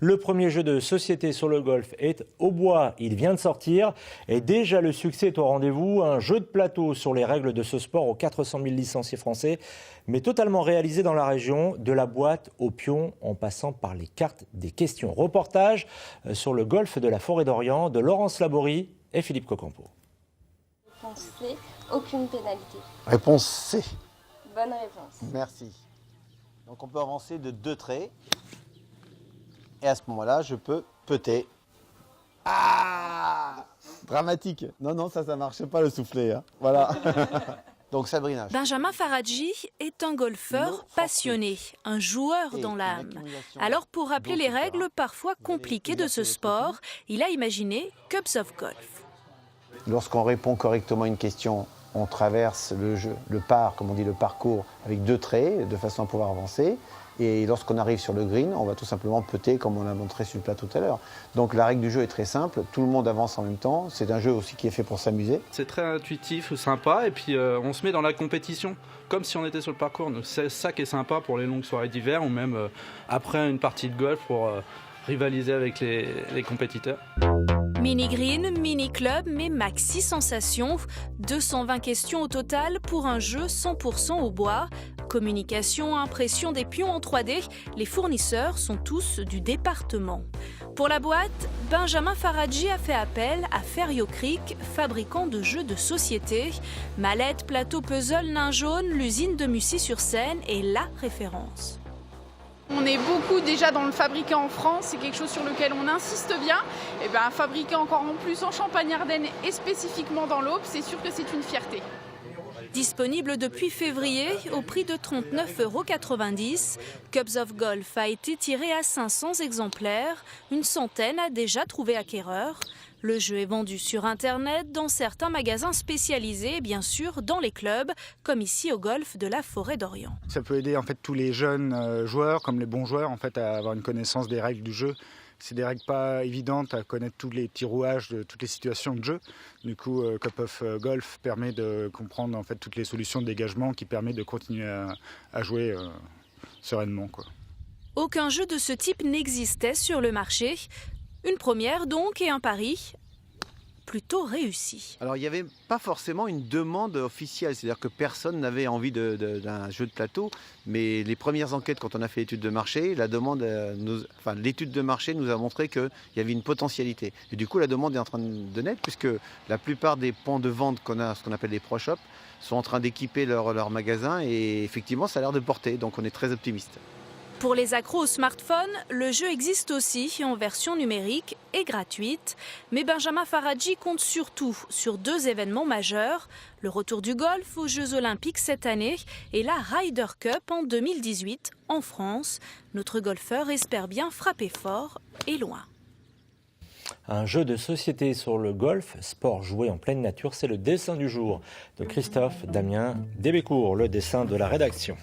Le premier jeu de société sur le golf est au bois, il vient de sortir et déjà le succès est au rendez-vous. Un jeu de plateau sur les règles de ce sport aux 400 000 licenciés français, mais totalement réalisé dans la région, de la boîte au pion en passant par les cartes des questions. Reportage sur le golf de la Forêt d'Orient de Laurence Laborie et Philippe Cocampo. Réponse C, aucune pénalité. Réponse C. Bonne réponse. Merci. Donc on peut avancer de 2 traits. Et à ce moment-là, je peux peter. Ah! Dramatique. Non, ça marchait pas le soufflet. Hein. Voilà. Donc Sabrina. Benjamin Faradji est un golfeur passionné, un joueur dans l'âme. Alors pour rappeler les règles parfois compliquées de ce sport, il a imaginé Cubs of Golf. Lorsqu'on répond correctement à une question, on traverse le parcours avec 2 traits de façon à pouvoir avancer. Et lorsqu'on arrive sur le green, on va tout simplement putter comme on l'a montré sur le plateau tout à l'heure. Donc la règle du jeu est très simple, tout le monde avance en même temps. C'est un jeu aussi qui est fait pour s'amuser. C'est très intuitif, sympa, et puis on se met dans la compétition, comme si on était sur le parcours. Donc, c'est ça qui est sympa pour les longues soirées d'hiver, ou même après une partie de golf pour rivaliser avec les compétiteurs. Mini green, mini club, mais maxi sensation. 220 questions au total pour un jeu 100% au bois. Communication, impression des pions en 3D, les fournisseurs sont tous du département. Pour la boîte, Benjamin Faradji a fait appel à Ferio Creek, fabricant de jeux de société. Mallette, plateau, puzzle, nain jaune, l'usine de Mussy-sur-Seine est la référence. On est beaucoup déjà dans le fabriqué en France, c'est quelque chose sur lequel on insiste bien. Et bien, fabriquer encore en plus en Champagne-Ardenne et spécifiquement dans l'Aube, c'est sûr que c'est une fierté. Disponible depuis février au prix de 39,90 €, Cubs of Golf a été tiré à 500 exemplaires. Une centaine a déjà trouvé acquéreur. Le jeu est vendu sur Internet, dans certains magasins spécialisés, bien sûr dans les clubs, comme ici au golf de la Forêt d'Orient. Ça peut aider en fait tous les jeunes joueurs, comme les bons joueurs, en fait, à avoir une connaissance des règles du jeu. C'est des règles pas évidentes à connaître tous les petits rouages de toutes les situations de jeu. Du coup, Cup of Golf permet de comprendre en fait toutes les solutions de dégagement qui permettent de continuer à jouer sereinement, quoi. Aucun jeu de ce type n'existait sur le marché. Une première donc et un pari plutôt réussi. Alors il n'y avait pas forcément une demande officielle, c'est-à-dire que personne n'avait envie d'un jeu de plateau, mais les premières enquêtes quand on a fait l'étude de marché, l'étude de marché nous a montré qu'il y avait une potentialité. Et du coup la demande est en train de naître puisque la plupart des points de vente qu'on a, ce qu'on appelle les pro shops, sont en train d'équiper leur magasin et effectivement ça a l'air de porter, donc on est très optimiste. Pour les accros au smartphone, le jeu existe aussi en version numérique et gratuite. Mais Benjamin Faradji compte surtout sur 2 événements majeurs. Le retour du golf aux Jeux Olympiques cette année et la Ryder Cup en 2018 en France. Notre golfeur espère bien frapper fort et loin. Un jeu de société sur le golf, sport joué en pleine nature, c'est le dessin du jour de Christophe Damien Débécourt, le dessin de la rédaction.